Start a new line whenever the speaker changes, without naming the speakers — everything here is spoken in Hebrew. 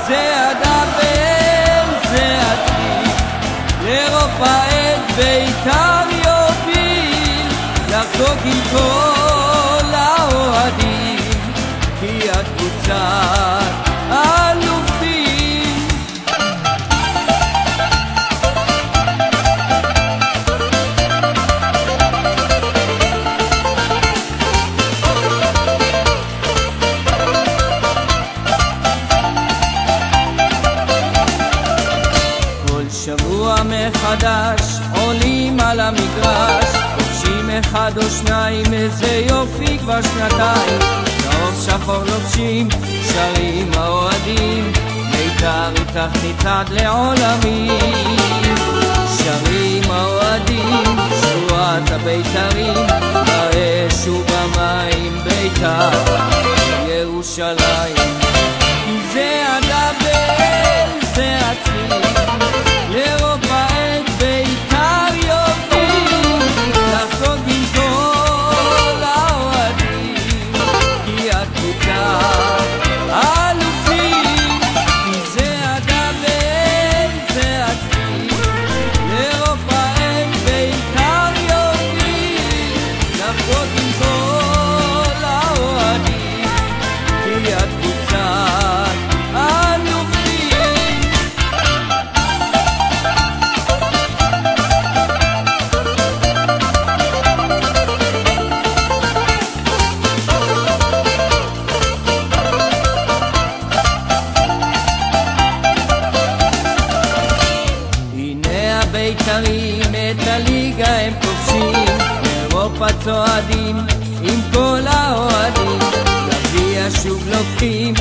זה הדבר, זה עתיד, לאירופה את בית"ר יוביל, לחגוג עם כל האוהדים, כי הקבוצת אלופים. שבוע מחדש עולים על המגרש, לובשים אחד או שניים, איזה יופי כבר שנתיים, צהוב שחור לובשים, שרים האוהדים, בית"ר איתך נצעד לעולמים. שרים האוהדים, שבועת הבית"רים, באש ובמים, בית"ר ירושלים. כי זה הדבר, זה הצליל, לאירופה את בית"ר יוביל, לחגוג עם כל האוהדים, כי הקבוצה אלופים. כי זה הדבר, זה הצליל, לאירופה את בית"ר יוביל, לחגוג עם כל האוהדים, כי הקבוצה בית"רים את הליגה הם כובשים, אירופה צועדים עם כל האוהדים, גביע שוב לוקחים,